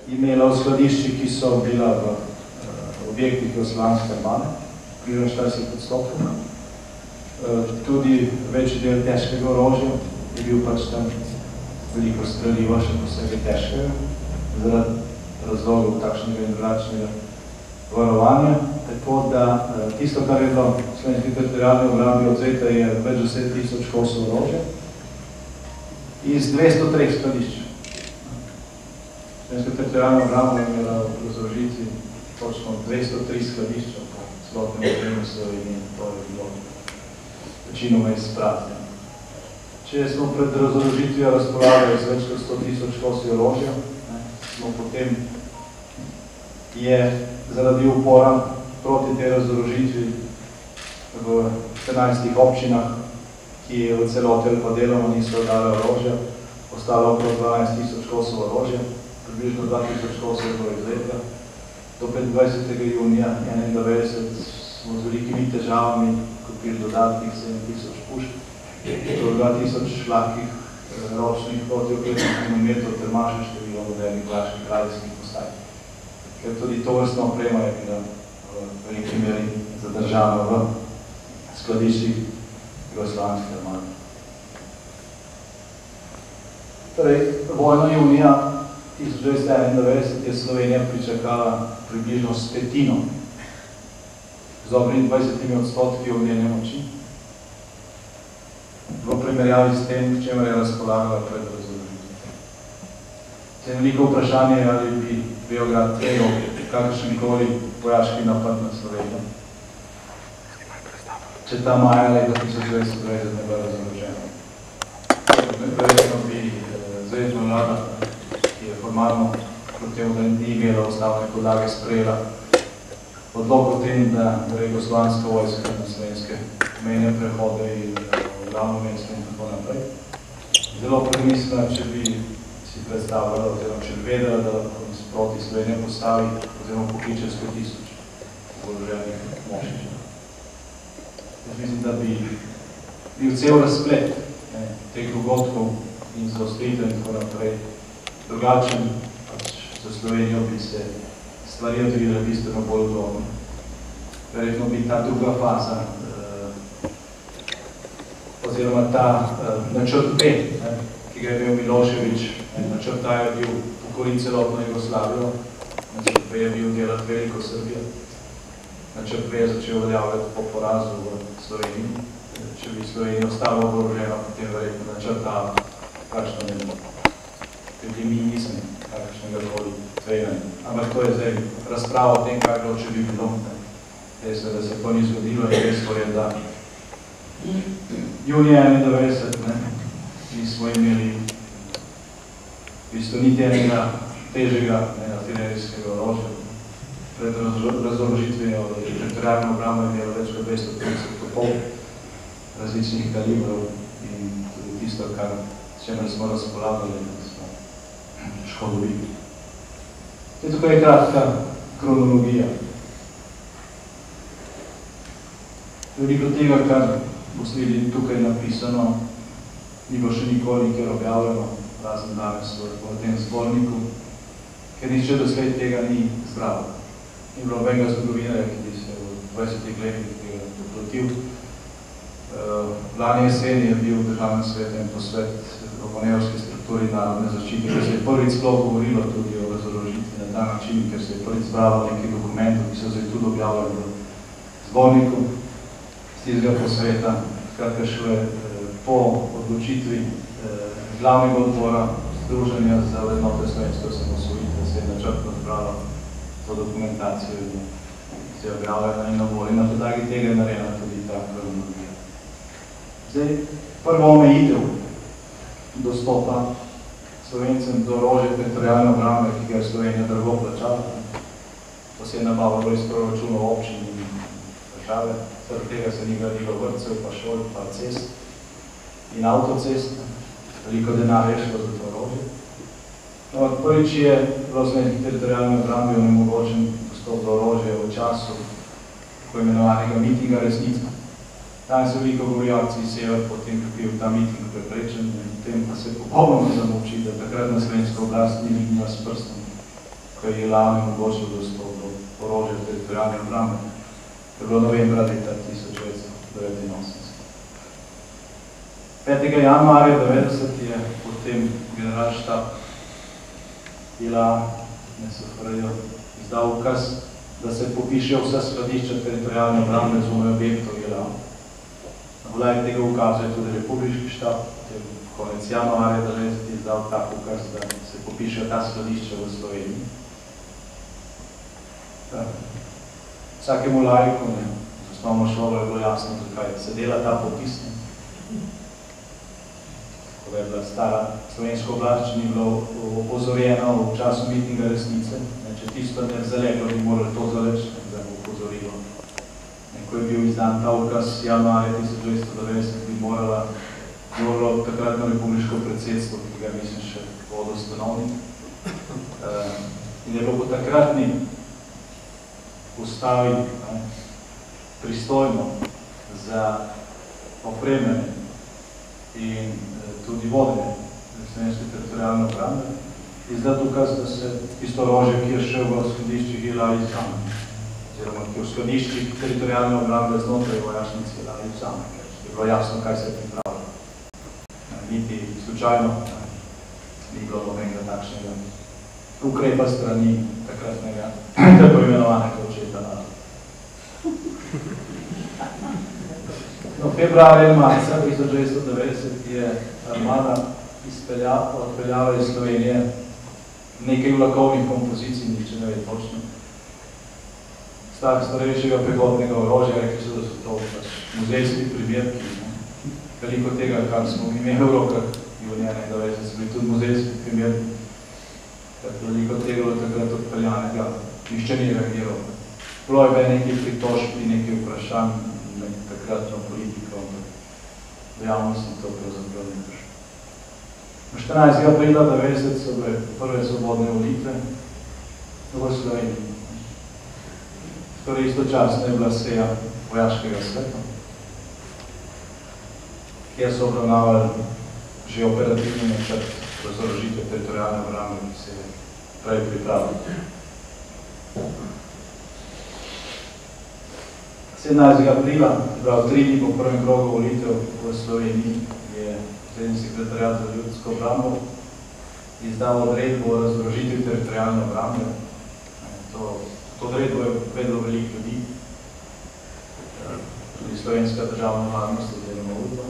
Imela v skladišči, ki so bila v objektih Jugoslovanske armade, približno 40%. Tudi večji del težkega orožja je bil pač tam veliko streljiva, še posebej težkega, zaradi razlogov takšnega in drugačnega varovanja. Tako da tisto, kar je bilo Slovenski teritorialni obrambi odvzeta, je več 10 000 kosov orožja iz 203 skladišč. Slovenska teritorialna obramba je imela v razložitvi točno 203 skladišča po celotnem ozemlju Slovenije, to je bilo večinoma izpraznjeno. Če smo pred razložitvijo razpolagali z več kot 100 000 kosi orožja, smo potem je zaradi upora proti tej razložitvi v 14 občinah, ki v celoti ali pa deloma niso dali orožja, ostalo okoli 12 000 kosov orožja, približno 2000 kosov je bilo izvzetega. Do 25. junija 1991 smo z velikimi težavami kupili dodatnih 7000 pušk, do 2000 lahkih ročnih protioklepnih minometrov ter manjše število modernih vaških radijskih postaj. Ker tudi to vrstna oprema je bila v veliki meri zadržana v skladiščih Jugoslovanske armade. Torej, vojno junija 1991 je Slovenija pričakala približno s petino, z dobrimi 20% ognjene moči, v primerjavi s tem, k čemer je razpolagala pred razložitvijo. Se je veliko vprašanje, ali bi Beograd tvegal kakršenkoli vojaški napad na Slovenijo, če ta maja leta 1920 ne bila razložena. Verjetno bi zvezna vlada, ki je formalno proti temu, da ni imela ustavne podlage, sprejela odlok o tem, da gre Jugoslovanska vojska na slovenske mejne prehode in glavno mesto in tako naprej. Zelo premislila, če bi si predstavljala, oziroma če bi vedela, da lahko proti Slovenije postavi, oziroma pokliče 100 000 oboroženih mošičev. Jaz mislim, da bi bil cel razplet teh dogodkov in zaostritev in tako naprej drugačen, pač za Slovenijo bi se stvari odvile bistveno bolj udobno. Verjetno bi ta druga faza, oziroma ta načrt B, ki ga je imel Milošević, načrt A je bil pokoriti celotno Jugoslavijo, načrt B je bil delati veliko Srbijo, načrt B je začel uveljavljati po porazu v Sloveniji. Če bi Slovenija ostala oborožena, potem verjetno načrt A kakšno ne bo. Tudi mi nisem kakšnega dovolj tveganja. Ampak to je zdaj razprava o tem, kaj bilo, če bi bilo. Dejstvo, da se to ni zgodilo in dejstvo je, da junija 1991 nismo imeli v bistvu niti enega težjega artilerijskega orožja. Pred razložitvijo teritorialne obrambe je imelo več kot 230 topov različnih kalibrov in tudi tisto, s čemer smo razpolagali, da smo škodovili. Tukaj je kratka kronologija. Veliko tega, kar bo sledi tukaj napisano, ni bilo še nikoli nikjer objavljeno, razen danes v tem zborniku, ker niče doslej tega ni zbral. Ni bilo nobenega zgodovinarja, ki bi se v 20 letih tega doplotil. Lani jesen je bil v Državnem svetu en posvet o manevski strukturi narodne zaščite, ker se je prvič sploh govorilo tudi o razložitvi na ta način, ker se je prvič zbralo nekaj dokumentov, ki so zdaj tudi objavljali v zborniku z tistega posveta. Skratka, šele po odločitvi glavnega odbora Združenja za vrednote slovenske osamosvojitve se je načrtno zbralo to dokumentacijo in se je objavljena in na voljo. Na podlagi tega je narejena tudi ta kronologija. Zdaj, prvo omejitev dostopa Slovencem do orožja teritorialne obrambe, ki ga je Slovenija drago plačala. To se je nabavilo iz proračunov občin in države. Zaradi tega se ni gradilo vrtcev, pa šol, pa cest in avtocest. Veliko denarja je šlo za to orožje. Prvič je v Slovenski teritorialni obrambi onemogočen dostop do orožja v času tako imenovanega mitinga resnica. Danes se veliko govori o akciji Sever, potem, kako je bil ta miting preprečen, in tem pa se popolnoma zamoči, da takrat na slovenska oblast ni mignila s prstom, ko je Lani omogočil dostop do orožja teritorialne obrambe. To je bilo novembra leta 1989. 5. januarja 1990 je potem generalštab ILA NSFRJ izdal ukaz, da se popišejo vsa skladišča teritorialne obrambe zunaj objektov ILA. Na podlagi tega ukaza je tudi republiški štab, konec januarja 1990 je izdal tak ukaz, da se popišejo ta skladišča v Sloveniji. Vsakemu laiku, z osnovno šolo je bilo jasno, zakaj se dela ta popis. Ko je bila stara slovenska oblast, če ni bilo opozorjeno v času mitinga resnice, če tisto ne zaleglo, bi morali to zaleči, da bo opozorilo. Ko je bil izdan ta ukaz januarja 1990, bi moralo takratno republiško predsedstvo, ki ga mislim še vodostanovnik. In je bilo po takratni ustavi pristojno za opremljanje in tudi vodenje slovenske teritorialne obrambe, izdati ukaz, da se tisto orožje, ki je še v skladiščih ILA izvzame, oziroma ki je v skladiščih teritorialne obrambe znotraj vojašnice ILA izvzame, ker je bilo jasno, kaj se je pripravilo. Niti slučajno ni bilo nobenega takšnega ukrepa strani takratnega, tako imenovanega očeta NATO. No, februarja in marca 1990 je armada odpeljala iz Slovenije nekaj vlakovnih kompozicij, niče ne ve točno, starejšega pehotnega orožja, rekli so, da so to muzejski primerki. Veliko tega, kar smo imeli v rokah, junija 1991, so bili tudi muzejski primerki. Veliko tega od takrat odpeljanega, nišče ni reagiral. Bilo je nekaj pritožb in nekaj vprašanj med takratno politiko, v javnosti to pravzaprav ne drži. 14. aprila 1990 so bile prve svobodne volitve v Sloveniji. Torej istočasno je bila seja vojaškega sveta, kjer so obravnavali že operativni načrt razorožitve teritorialne obrambe, ki se je prej pripravil. 17. aprila, prav 3 dni po prvem krogu volitev v Sloveniji, je srednji sekretariat za ljudsko obrambo izdal odredbo o razorožitvi teritorialne obrambe. To odredbo je vedelo veliko ljudi, tudi slovenska državna varnost oziroma UDBA.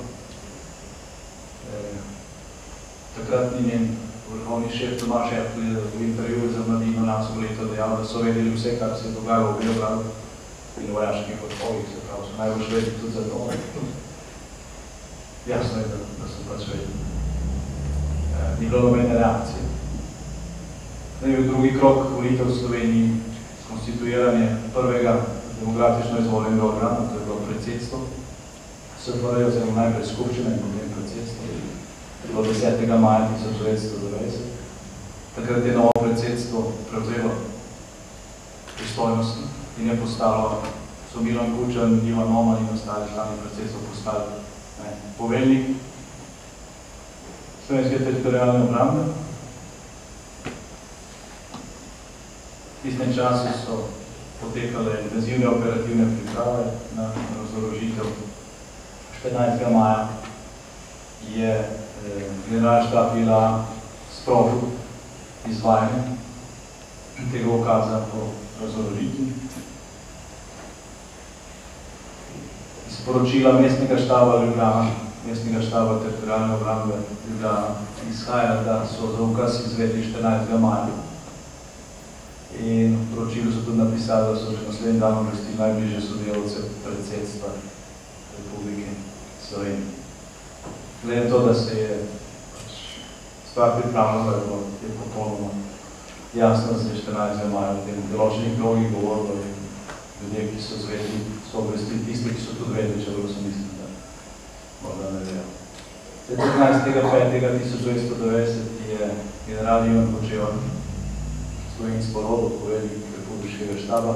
Takratni njen vrhovni šef Tomaž Ertl je v intervjuju za Mladino lansko leto dejal, da so vedeli vse, kar se je dogajalo v Beogradu in vojaških odhovih, se pravi, so najbolj vedeli tudi za to. Jasno je, da so pač vedeli. Ni bilo nobene reakcije. Zdaj je drugi krok volitev v Sloveniji, konstituiranje prvega demokratično izvoljenega organa, to je bilo predsedstvo. SFRJ oziroma najprej skupščina in potem predsedstvo. To je bilo 10. maja 1990. Takrat je novo predsedstvo prevzelo pristojnosti in je postalo, so Milan Kučan, Ivan Oman in ostali člani predsedstva postali poveljnik slovenske teritorialne obrambe. V tistem času so potekale intenzivne operativne priprave na razorožitev. 14. maja je generalštab ILA sprožil izvajanje tega ukaza po razorožitvi. Iz poročila mestnega štaba Ljubljana, mestnega štaba teritorialne obrambe Ljubljana, izhaja, da so za ukaz izvedli 14. maja. In v poročilu so tudi napisali, da so že naslednji dan obvestili najbližje sodelavce predsedstva Republike Slovenije. Glede to, da se je stvar pripravljala, je popolnoma jasno, da se je 14. maja v tem določenih krogih govorilo in ljudje, ki so zvedli, so obvestili tiste, ki so tudi vedeli, če so mislili, da morda ne vejo. 15.5.1990 je general Ivan Hočevar slovensko rodo, poveljnik republiškega štaba,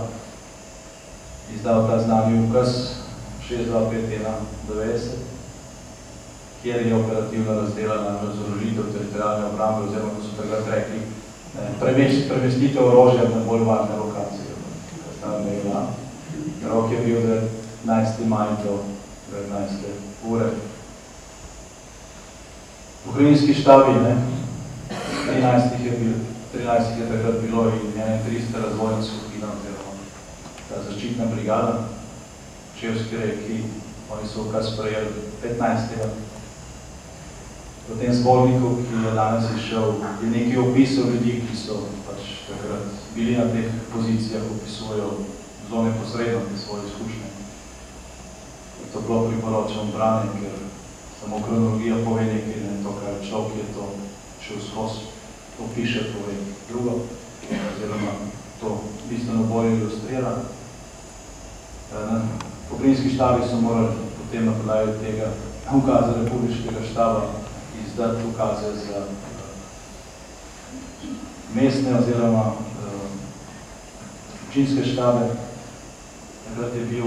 izdal ta znani ukaz, 625190, kjer je operativno razdelana razorožitev teritorijalne obrambe, oziroma, ko so takrat rekli, premestitev orožja na bolj varne lokacije. Rok je bil 19. maj do 19. ure. Pokrajinski štabi, 13 je takrat bilo in 31 razvojna skupina, oziroma ta zaščitna brigada, Čevski reki, oni so ukaz sprejeli 15. V tem zborniku, ki je danes išel, je nekaj opisov ljudi, ki so pač takrat bili na teh pozicijah, opisujejo zelo neposredno te svoje izkušnje. To bilo priporočeno branje, ker samo kronologija pove nekaj, ne to, kaj človek je to šel skozi, to piše, pove drugo, oziroma to bistveno bolj ilustrira. Pokrajinski štabi so morali potem na podlagi tega ukaza republiškega štaba izdati ukaze za mestne oziroma občinske štabe. Takrat je bil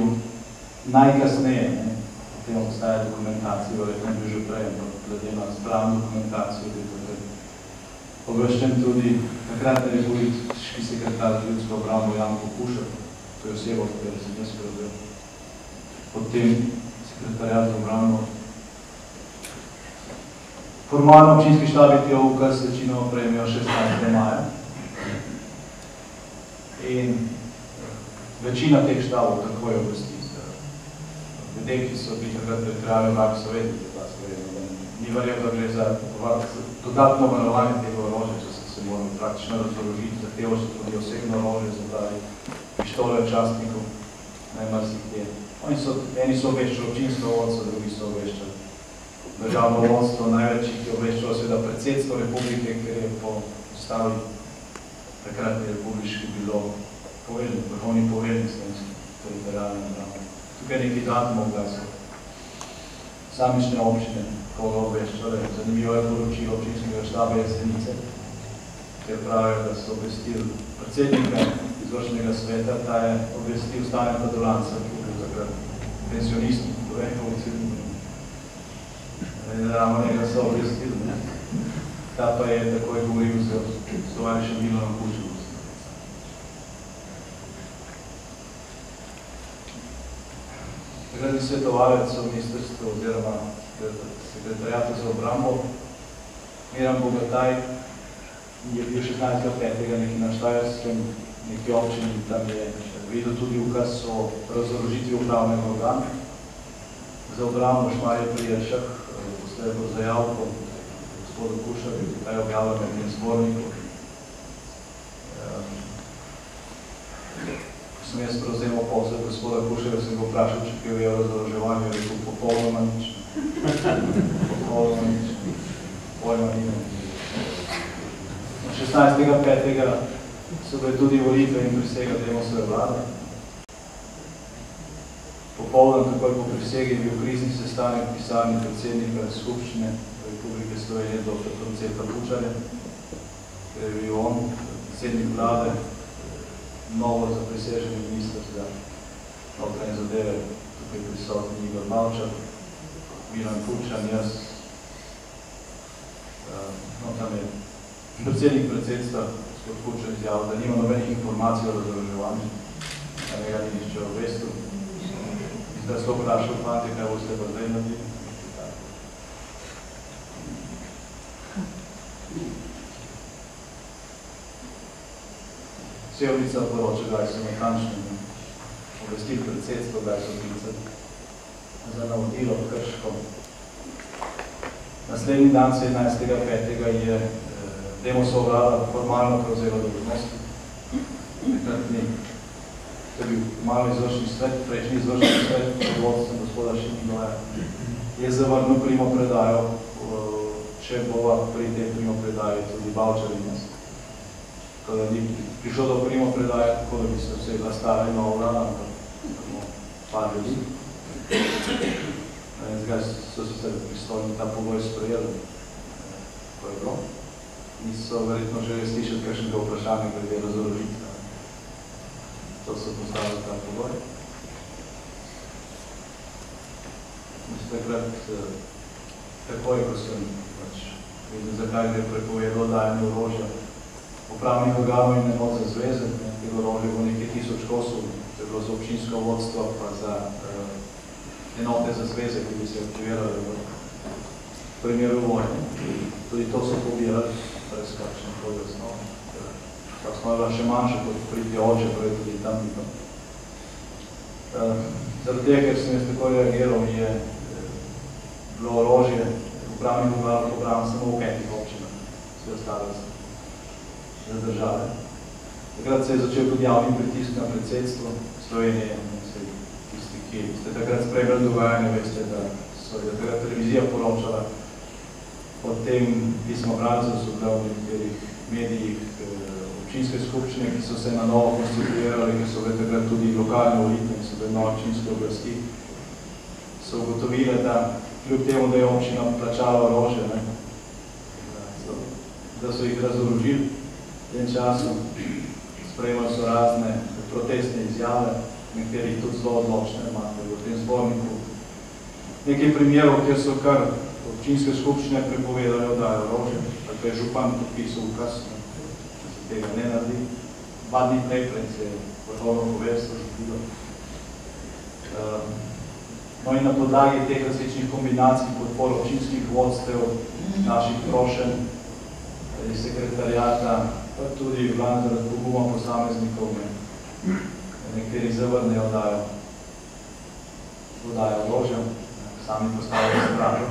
najkasneje, potem obstaja dokumentacija, verjetno je bil že prej, glede na zbrano dokumentacijo, da je takrat obveščen tudi takratni republiški sekretar za ljudsko obrambo Janko Kušar, to je oseba, v kateri sem jaz prevzel. Potem sekretarjat za obrambo. Formalno občinski štab je tjo ukaz večino prejmejo 16. maja. In večina teh štabov tako je obvesti. Ljudje, ki so bili takrat teritorijalni obrambni, so vedeli, da so vedeli. Ni verjel, da gre za dodatno varovanje tega orožja, če se moral praktično razorožiti, zahteval so tudi osebno orožje, zapravi pištole častnikov, najmarsikje. Eni so obveščali občinsko vodstvo, drugi so obveščali državno vodstvo, največ jih je obveščalo seveda predsedstvo republike, ker je po ustavi takratni republiški bilo povednik, vrhovni povednik slovenski teritorijalne obrambe. Tukaj je nekaj datumov, kdaj so samične občine koga obveščale. Zanimivo je poročilo občinskega štaba Jesenice, kjer pravijo, da so obvestili predsednika izvršnega sveta, ta je obvestil Stane Padolanca, ki je bil takrat pensionist, ravno njega so obvestili. Ta pa je takoj govoril z tovarišem Milanom Kučevom. Takrat je svetovalec v ministrstvu oziroma sekretarijatu za obrambo Miran Bogataj je bil 16.5. neki na Štajerskem, neki občini, tam je videl tudi ukaz o razorožitvi upravnega organa za obrambo Šmarje pri Jelšah, poslej bo zajavko gospodu Kušarju, ki je objavljal na tem zborniku. Ko sem jaz prevzemal posel gospoda Kušarja, sem ga vprašal, če kaj je o razoroževanju, je rekel popolnoma nič. Popolnoma nič. Pojma nima. 16.5. so bile tudi volitve in prisega Demosove vlade. Popoldan, takoj po prisegi, je bil krizni sestanek v pisarni predsednika Skupščine Republike Slovenije dr. Tonceta Bučarja, ker je bil on, predsednik vlade, novo zapriseženi minister za notranje zadeve, tukaj prisotni Igor Malčar, Milan Kučan, jaz. Tam je predsednik predsedstva, gospod Kučan, izjavil, da nima nobenih informacij o razoroževanju, da ne ga ni nišče obvestil. Da so vprašal fante, kaj boste pa zdaj naredili. Sevnica poroča, kdaj so natančno obvestili predsedstvo, kdaj so klicali za navodilo Krško. Naslednji dan, 17.5. je Demosova vlada formalno prevzela dolžnosti. Takrat ni. To je bil malo izvršni svet, prejšnji izvršni svet, pod vodstvom gospoda Šiminoja, je zavrnil primopredajo, če bova pri tej primopredaji tudi Bavčar in jaz. Tako da ni prišlo do primopredaje, tako da bi se vsegla stara in nova vlada, ampak par ljudi. Zdaj so se pristojni ta pogoj sprejeli, ko je bilo. Niso verjetno želeli slišati kakšnega vprašanja glede razorožitve. To so postavili ta pogoj. takrat takoj, ko sem videl, zakaj je prepovedal dajanje orožja upravnih organov in enot za zveze, tega orožja bo nekaj 1000 kosov, to je bilo za občinsko vodstvo, pa za enote za zveze, ki bi se aktivirali v primeru vojne. Tudi to so pobirali, brez kakšne koli osnove. Ta osnova je bila še manjša, kot priti oče, prej tudi tam ni to. Zaradi tega, ker sem jaz tako reagiral, je bilo orožje upravnih organov pobrano samo v 5 občinah, vse ostale za države. Takrat se je začel tudi javni pritisk na predsedstvo Slovenije, tisti, ki ste takrat spremljali dogajanje, veste, da so takrat televizija poročala o tem pismobrancev, so bile v nekaterih medijih občinske skupščine, ki so se na novo konstituirali, ki so bile takrat tudi lokalne volitve, ki so bile nove občinske oblasti, so ugotovile, da kljub temu, da je občina plačala orožje, da so jih razorožili v tem času, sprejemali so razne protestne izjave, nekterih tudi zelo odločne, imate v tem zborniku. Nekaj primerov, kjer so kar občinske skupščine prepovedali oddajo orožje, tako je župan podpisal ukaz, da se tega ne naredi. 2 dni prej se je vrhovno poveljstvo zgodilo. No in na podlagi teh različnih kombinacij podpor občinskih vodstev, naših prošenj, iz sekretarijata, pa tudi glavno zaradi poguma posameznikov, nekateri zavrnejo oddajo orožja, sami postavljajo stražo,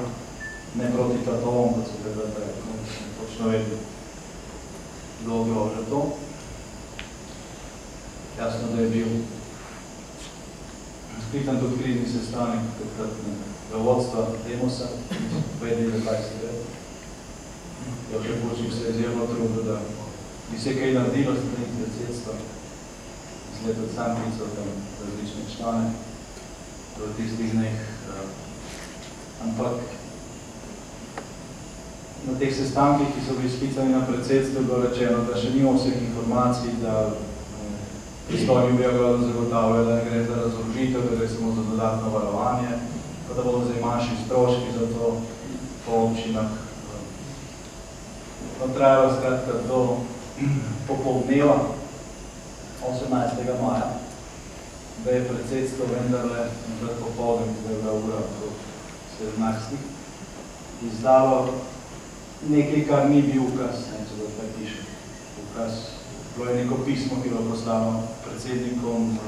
ne proti tatovom, kot so takrat točno vedeli, kdo ogroža to. Jasno, da je bil sklican tudi krizni sestanek takratnega vodstva Demosa, pred 20 let. Jože Pučnik se je zelo trudil, da bi se kaj naredilo s tem predsedstvom, izletati sankrico, tam različne člane v tistih dneh. Ampak na teh sestankih, ki so bili sklicani na predsedstvo, je bilo rečeno, da še nimamo vseh informacij, da pristojni Beogradu zagotavljajo, da ne gre za razorožitev, da gre samo za dodatno varovanje, pa da bodo zdaj manjši stroški za to po občinah. No, trajalo skratka do popoldneva 18. maja, da je predsedstvo vendarle pred popoldnem, ki je bila ura do 17. izdalo nekaj, kar ni bil ukaz, če da tukaj piše. Ukaz, bilo je neko pismo, ki je bilo poslano predsednikom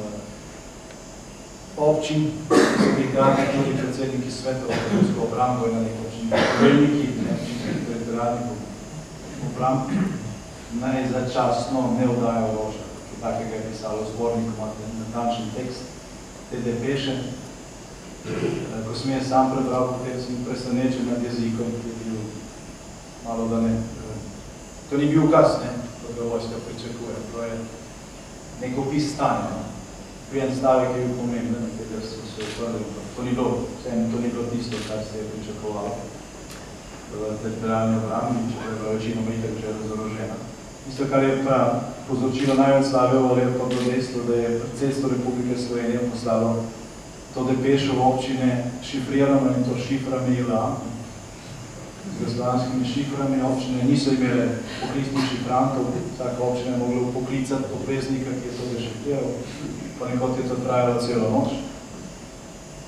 občin, ki so bili tudi predsedniki svetov, Evropsko obrambo in na nek občin, veljniki, občinskih teritorijalnih obramb, naj začasno ne oddajo orožja, ki takega je pisalo v zborniku, imate natančen tekst te depeše. Ko sem jaz sam prebral, potem sem presenečen nad jezikom, ki je bil malo da ne. To ni bil ukaz, kot ga vojska pričakuje, to je nek opis stanja. En stavek je bil pomemben, katero so se odprli. To ni bilo tisto, kar se je pričakovalo v teritorijalni obrambi, če je bila večina itak že razorožena. Isto, kar je pa povzročilo največ slabe volje, pa bilo dejstvo, da je predsedstvo Republike Slovenije poslalo to depešo v občine šifrirano in to šiframi ILA. Z jugoslovanskimi šiframi občine niso imele poklicnih šifrantov, vsaka občina je mogla poklicati obveznika, ki je to dešifriral, pa nekot je to trajalo celo noč.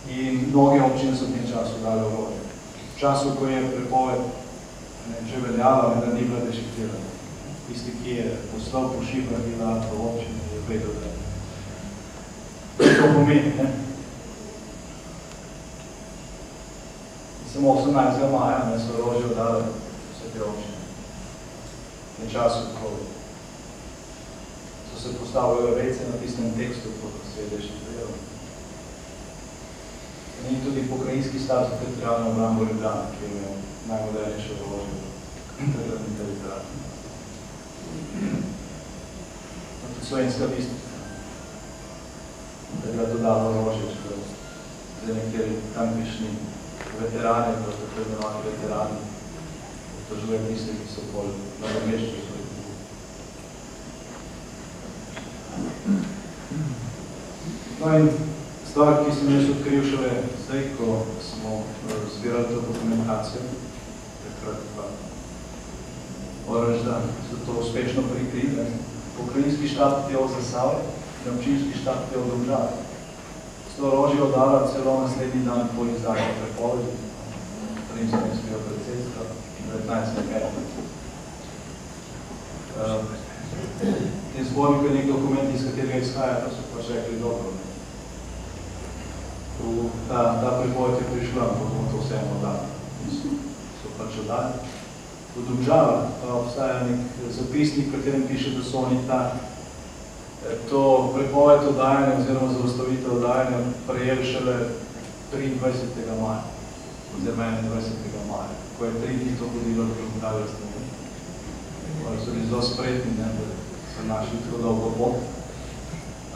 In mnoge občine so v tem času dali orožje. V času, ko je prepoved že veljala, vendar ni bila dešifrirana. Tisti, ki je poslal po šifrah ILA v občini, je vedel, da to pomeni, Samo 18. maja so orožje oddale vse te občine. V času, ko so se postavljali rece na tistem tekstu, ko se je dešifriral. In tudi pokrajinski stav za teritorijalno obrambo Ljubljane, ki je imel najmodernejše orožje v takratni teritorijalni. Tudi Slovenska Bistrica, da je bila dodala orožje, čeprav za nekateri tamkajšnji veterani, tako imenovani veterani, obtožujem tiste, ki so bolj nadomeščali svoj pogum. No in s Stvar, ki sem jaz odkril šele zdaj, ko smo zbirali to dokumentacijo, takrat pa moraš, da so to uspešno prikrili. Pokrajinski štab je v Zasavju in občinski štab je v Domžali. To orožje oddala celo naslednji dan po izdaji prepovedi, 13. predsedstva, 19. Tem zborniku je nek dokument, iz katerega izhaja, to so pač rekli dobro. Ta prepoved je prišla, pa bomo to vseeno oddali. So pač oddali. V Domžalah pa obstaja nek zapisnik, v katerem piše, da so oni to prepoved oddajanja oziroma zaustavitev oddajanja prejeli šele 23. maja oziroma 21. maja, ko je 3 dni to hodilo v Domžalje strani. So bili zelo spretni, da so našli tako dolgo pot,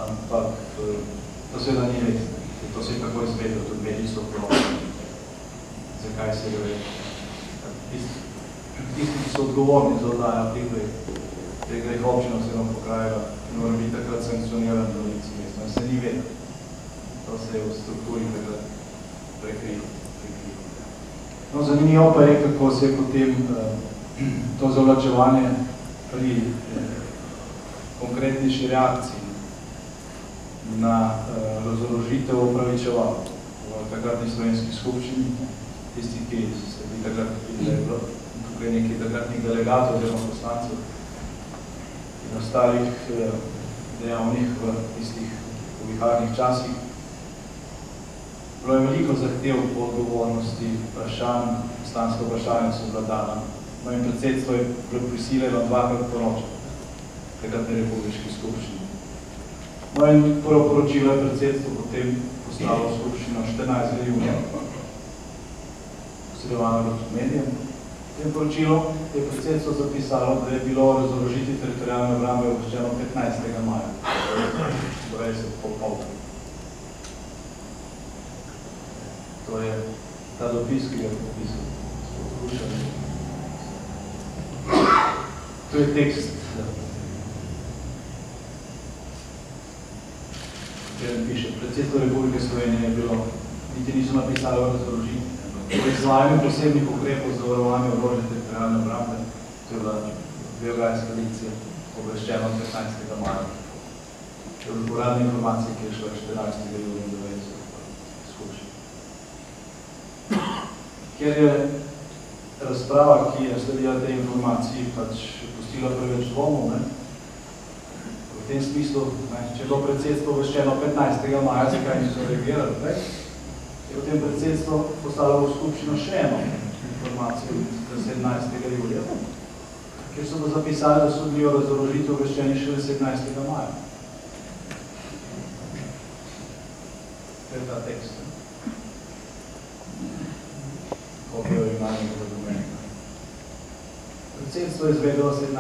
ampak to seveda ni res. To se je tako izvedel, tudi mediji so poročali, zakaj se gre. Tisti, ki so odgovorni za oddajanje tega jih občina oziroma pokrajeva, mora biti takrat sankcioniran do lici mesta. Se ni vedel. To se je v strukturi takrat prekrilo. No, zanimivo pa je, kako se je potem to zavlačevanje pri konkretnejši reakciji na razorožitev upravičevalo v takratni slovenski skupščini. Tisti, ki se bi takrat videli, tukaj nekaj takratnih delegatov oziroma poslancev in ostalih dejavnih v tistih poviharnih časih. Bilo je veliko zahtev po odgovornosti vprašanj, poslanska vprašanja so vladana. No in predsedstvo je prisiljeno dvakrat poročati takratne republiški skupščini. No in prvo poročilo je predsedstvo potem poslalo skupščino 14. junija, posredovano v medijem. V tem poročilu je predsedstvo zapisalo, da je bilo razorožiti teritorijalne obrambe obveščeno 15. maja, 20 popoldan. To je ta dopis, ki ga je popisal gospod Hrušan. To je tekst, kjer piše, predsedstvo Republike Slovenije je bilo, niti niso napisali o razorožitvi. Po izvajanju posebnih ukrepov za varovanje orožja teritorijalne obrambe, to je bila biografska dikcija, obveščeno 15. maja. To je uradna informacija, ki je šla 14. julija 90. skupščina. Ker je razprava, ki je sledila tej informaciji, pač pustila preveč dvomov, v tem smislu, če je bilo predsedstvo obveščeno 15. maja, zakaj niso reagirali prej, je potem predsedstvo postalo v skupščino še eno informacijo 17. julija, kjer so zapisali, da so bili o razorožitvi obveščeni še 17. maja. To je ta tekst. Kopijo imanjega dokumenta. Predsedstvo je izvedelo 17.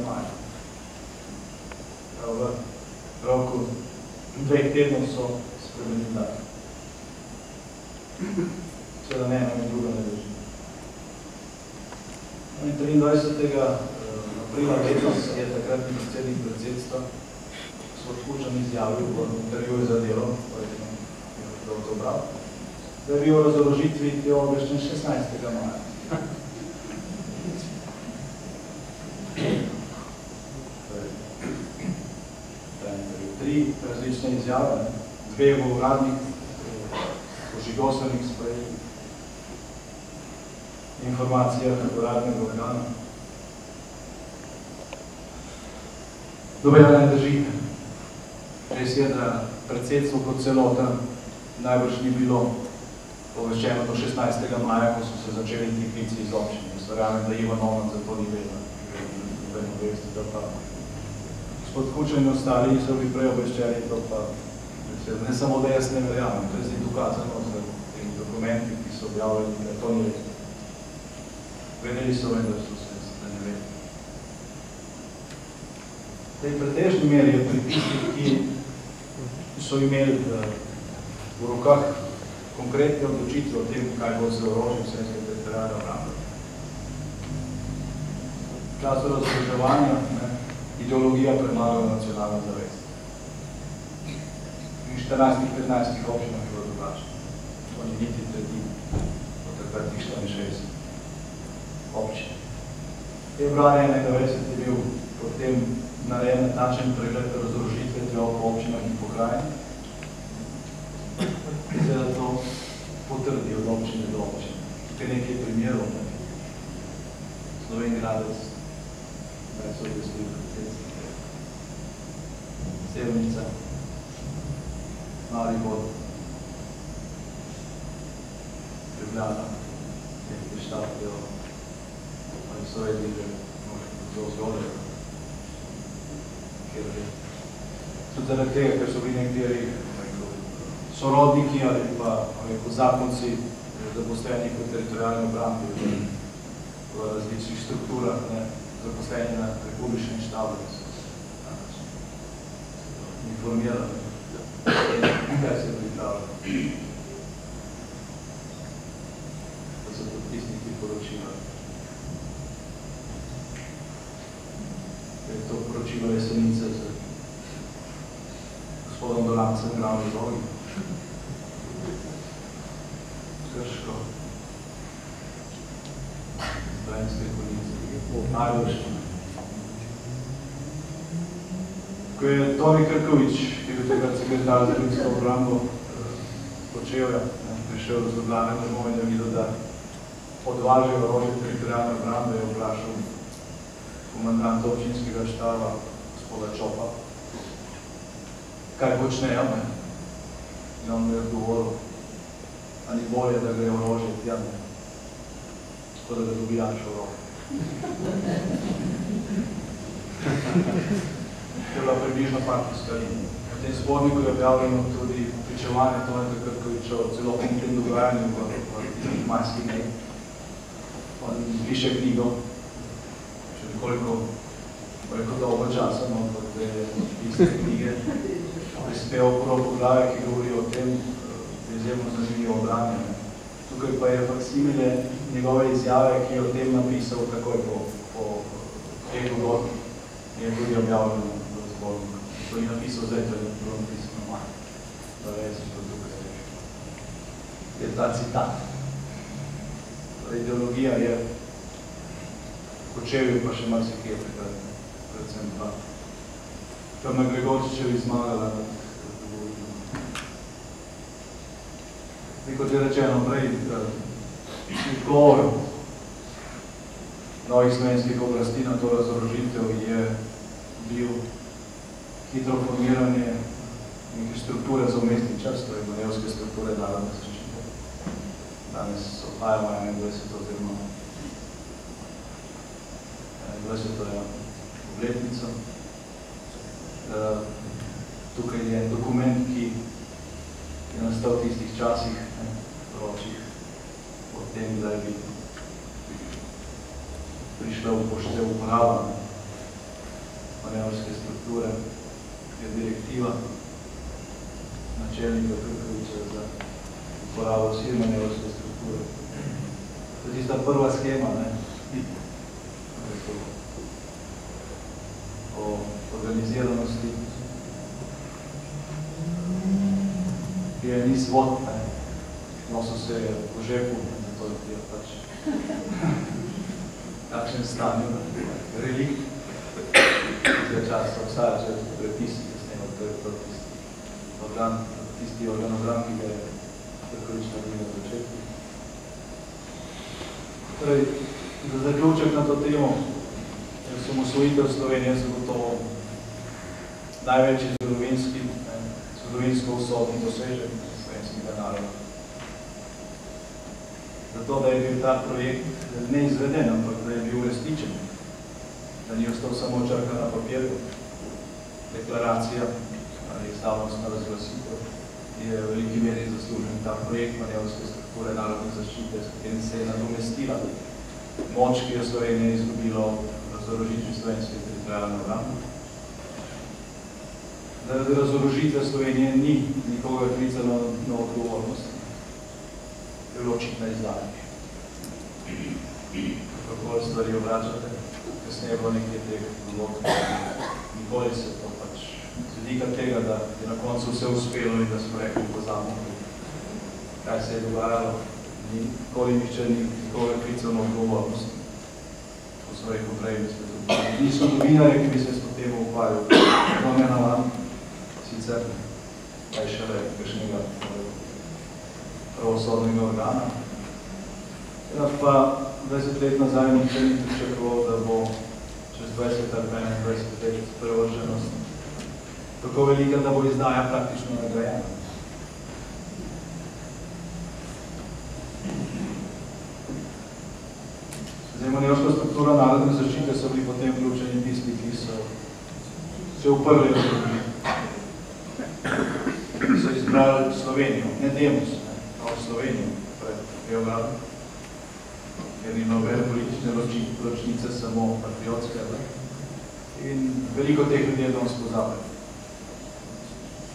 maja. V roku 2 tednov so spremenili datum. Seveda ne, eno in drugo ne drži. In 23. aprila letos je takratni predsednik predsedstva gospod Hrušan izjavil v intervjuju za Delo, kdo to bral, da je bil o razorožitvi obveščen 16. maja. Tri različne izjave, dve v uradnih, požigosvenih sprejeli, informacijah uradnega organa. Dobena ne drži. Res je, da predsedstvo kot celota najbrž ni bilo obveščeno do 16. maja, ko so se začeli ti klici iz občine. Jaz verjamem, da Ivan Oman za to ni vedel. Gospod Hrušan in ostali so bili prej obveščeni, to pa ne samo, da jaz ne verjamem, to je zdaj dokazano z temi dokumenti, ki so objavljeni, da to ni res. Vedeli so, vendar so se, da ne vedeli. V pretežni meri je pri tistih, ki so imeli v rokah konkretne odločitve o tem, kaj bo z orožjem slovenske teritorijalne obrambe. V času razloževanja ideologija premaga nacionalno zavest. In 14-15 občinah je bilo drugače. To ni niti tretjina od takratnih 64 občin. Februarja 1991 je bil potem narejen natančen pregled razorožitve po občinah in pokrajinah. Zdaj, da to potrdi od občine do občine. Tukaj nekaj primerov. Slovenj Gradec, kaj so obvestili predsedstvo. Sevnica, Maribor, Ljubljana, nekaj štapijo, ali so vedeli, že zelo zgodaj, kjer je. Tudi zaradi tega, ker so bili nekateri sorodniki ali pa zakonci zaposleni v teritorijalni obrambi v različnih strukturah, zaposleni na republičnem štabu, ki so se informirali, kaj se pripravlja. Da so podpisniki poročila. To poročilo Jesenice z gospodom Dolancem Gravni Zogi. Krško, Slovenske konice, Najboljščina. Ko je Tomi Krkovič, ki je bil tega sekretar za ljudsko obrambo Kočevja, prišel z Ljubljane domov in je videl, da odvažajo orožje teritorijalne obrambe, je vprašal komandanta občinskega štaba, gospoda Čopa, kaj počnejo, in on mu je odgovoril, a ni bolje, da gre orožje tja, tako da ga dobi Janšo roko. To je bila približno partijska linija. V tem zborniku je objavljeno tudi pričevanje Toneta Krkoviča o celotnem tem dogajanju v majskih dneh. On piše knjigo, še nekoliko dolgo časa, kot je iste knjige, prispeval prvo poglavje, ki govori o tem, izjemno zanimivo obranje. Tukaj pa je faksimile njegove izjave, ki je o tem napisal takoj po teh dogodkih. Je tudi objavljeno v zborniku. To ni napisal zdaj, to je bilo napisano manj. Da vezi to tukaj rečem. Je ta citat. Ideologija je Kočevju pa še marsikje takrat, predvsem pa. Tam na Gregorčičevi zmagala nad kot je rečeno prej, odgovor novih slovenskih oblasti na to razorožitev je bil hitro formiranje neke strukture za umestni čas, to je manevske strukture narodne zaščite. Danes obhajamo 21. oziroma 21. obletnico. Tukaj je dokument, ki je nastal v tistih časih, vročih, o tem, da bi prišla v poštev uporaba manevrske strukture, je direktiva načelnika Krkoviča za uporabo vse manevrske strukture. To je tista prva schema, o organiziranosti, ki je ni svod, nosil se v žepu, zato je pač takšen stanju, relikt, zdaj časa obstaja že prepisi, to je tisti organogram, ki ga je Krkovič naredil na začetku. Torej, za zaključek na to temo, osamosvojitev Slovenije je zagotovo največji zgodovinsko usodni dosežek slovenskega naroda. Zato, da je bil ta projekt ne izveden, ampak da je bil uresničen, da ni ostal samo črka na papirju, deklaracija ali slavnostna razglasitev, je v veliki meri zaslužen ta projekt manevrske strukture narodne zaščite, s katerim se je nadomestila moč, ki je Slovenija izgubilo v razorožitvi slovenske teritorijalne obrambe. Zaradi razorožitve Slovenije ni nikoga klicano na odgovornost. Je bilo očitna izdanje. Kako stvari obračate? kasneje bilo nekaj teh dogodkov. Nikoli se to pač z vidika tega, da je na koncu vse uspelo in da smo rekli pozabimo, kaj se je dogajalo. Nikoli nihče nikoga klical na odgovornost. To so rekel prej, niso novinarje, ki bi se s to temo ukvarjali. To ne navan, sicer kaj šele kakšnega pravosodnega organa. Pa 20 let nazaj nihče ni pričakoval, da bo čez 20 ali 21 let prevrženost tako velika, da bo izdaja praktično nagrajena. Zdaj, manevška struktura narodne zaščite so bili potem vključeni tisti, ki so se uprli v drugi. So izbrali Slovenijo, ne Demos, ampak Slovenijo pred Beogradom, ker ni nobene politične ločnice, samo patriotske. In veliko teh ljudi je danes pozabili.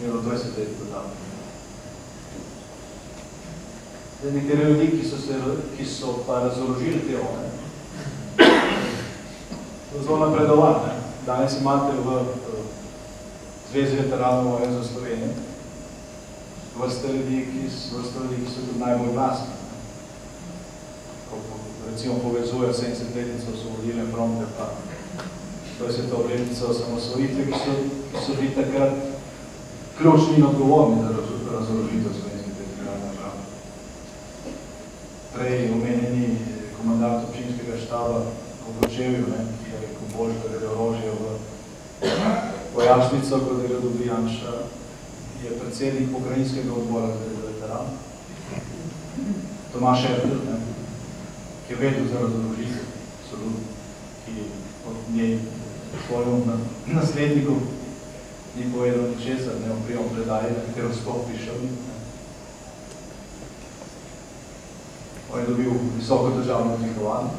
Bilo 20 let pozabili. Zdaj, nekateri ljudi, ki so pa razorožili te one, to zelo napredovati. Danes imate v Zvezi veteranov vojne za Slovenijo vrste ljudi, ki so tudi najbolj glasni. Ko recimo povezujejo 70-letnico osvobodilne fronte pa 20-letnico osamosvojitve, ki so bili takrat ključni in odgovorni za razorožitev slovenskih teritorialnih držav. Prej omenjeni komandant občinskega štaba v Kočevju, ki je rekel Bož, da gre orožje v vojašnico, kot je dobil Janša, je predsednik pokrajinskega odbora za veteran. Tomaš Erdl, ki je vedel za razorožitev, ki od njej svojemu nasledniku ni povedal ničesar, ne oprijel predaje, na katero sploh prišel. On je dobil visoko državno odlikovanje,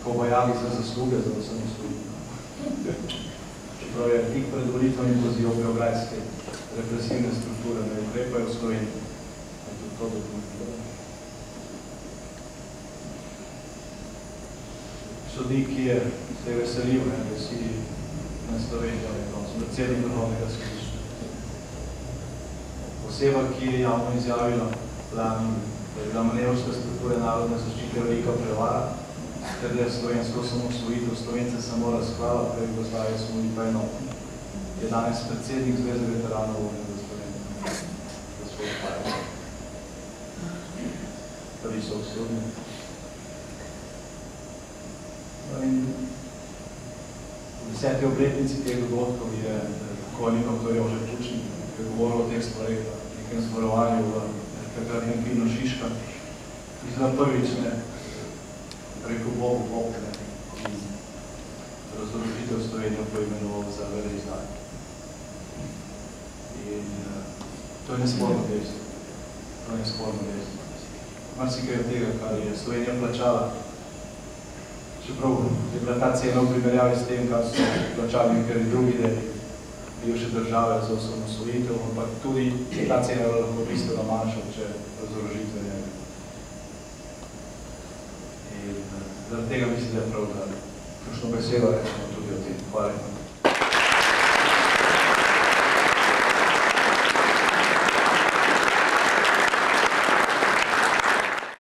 Kobajagi za zasluge za osamosvojitev. Čeprav je tik pred volitvami pozival beograjske represivne strukture, da ukrepajo v Sloveniji. In tudi to dokumentirano. Sodnik, ki je se veselil, da si na Slovenijo, predsednik Vrhovnega sodišča. Oseba, ki je javno izjavila lani, da je bila manevrovska struktura narodne zaščite velika prevara, ker je slovensko osamosvojitev, Slovence samo razklala, prej Jugoslavije smo bili pa enotni. Je danes predsednik Zveze veteranov vojne za Slovenijo. Gospod Pajer. Prvi so vsodni. In v 10. obletnici teh dogodkov je pokojnik dr. Jože Pučnik, ki je govoril o teh stvareh, nekem zborovanju v takratnem Kinu Šiška, ki se prvič rekel Bogu, in razorožitev Slovenijo poimenoval za veleizdanje. In to je nesporno dejstvo. To je nesporno dejstvo. Marsikaj od tega, kar je Slovenija plačala, čeprav je bila ta cena v primerjavi s tem, kar so plačali nekaj drugi deli bivše države za osamosvojitev, ampak tudi ta cena je lahko bistveno manjša, če razorožitve ne. In zaradi tega mislim, da je prav, da kakšno besedo rečemo tudi o tem. Hvala.